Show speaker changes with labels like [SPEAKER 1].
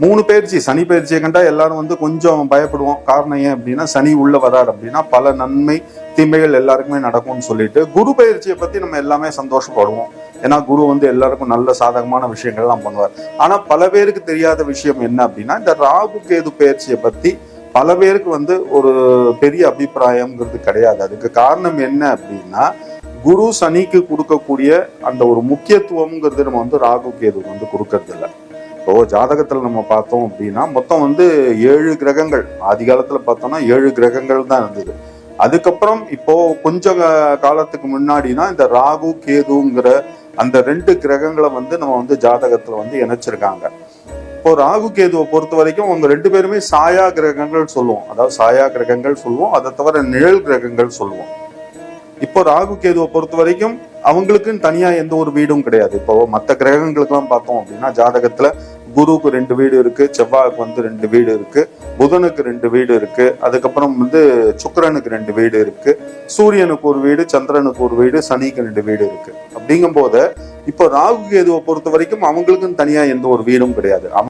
[SPEAKER 1] 3 பயிற்சி, சனி பயிற்சியை கண்டா எல்லாரும் வந்து கொஞ்சம் பயப்படுவோம். காரணம் ஏன் அப்படின்னா, சனி உள்ள வராரு அப்படின்னா பல நன்மை தீமைகள் எல்லாருக்குமே நடக்கும்னு சொல்லிட்டு, குரு பயிற்சியை பத்தி நம்ம எல்லாமே சந்தோஷப்படுவோம். ஏன்னா குரு வந்து எல்லாருக்கும் நல்ல சாதகமான விஷயங்கள்லாம் பண்ணுவார். ஆனா பல பேருக்கு தெரியாத விஷயம் என்ன அப்படின்னா, இந்த ராகு கேது பயிற்சியை பத்தி பல பேருக்கு வந்து ஒரு பெரிய அபிப்பிராயம்ங்கிறது கிடையாது. அதுக்கு காரணம் என்ன அப்படின்னா, குரு சனிக்கு கொடுக்கக்கூடிய அந்த ஒரு முக்கியத்துவம்ங்கிறது நம்ம வந்து ராகு கேது வந்து கொடுக்கறது இல்லை. இப்போ ஜாதகத்துல நம்ம பார்த்தோம் அப்படின்னா மொத்தம் வந்து 7 கிரகங்கள், ஆதி காலத்துல பார்த்தோம்னா 7 கிரகங்கள் தான் இருந்தது. அதுக்கப்புறம் இப்போ கொஞ்ச காலத்துக்கு முன்னாடினா இந்த ராகு கேதுங்கிற அந்த 2 கிரகங்களை வந்து நம்ம வந்து ஜாதகத்துல வந்து இணைச்சிருக்காங்க. இப்போ ராகு கேதுவை பொறுத்த வரைக்கும் அவங்க 2 பேருமே சாயா கிரகங்கள் சொல்லுவோம். அதாவது சாயா கிரகங்கள் சொல்லுவோம், அதை தவிர நிழல் கிரகங்கள் சொல்லுவோம். இப்போ ராகு கேதுவை பொறுத்த வரைக்கும் அவங்களுக்குன்னு தனியா எந்த ஒரு வீடும் கிடையாது. இப்போ மற்ற கிரகங்களுக்கு எல்லாம் பார்த்தோம் அப்படின்னா ஜாதகத்துல குருவுக்கு 2 வீடு இருக்கு, செவ்வாய்க்கு வந்து 2 வீடு இருக்கு, புதனுக்கு 2 வீடு இருக்கு, அதுக்கப்புறம் வந்து சுக்கிரனுக்கு 2 வீடு இருக்கு, சூரியனுக்கு ஒரு வீடு, சந்திரனுக்கு ஒரு வீடு, சனிக்கு 2 வீடு இருக்கு. அப்படிங்கும் போது இப்போ ராகு கேதுவை பொறுத்த வரைக்கும் அவங்களுக்குன்னு தனியா எந்த ஒரு வீடும் கிடையாது.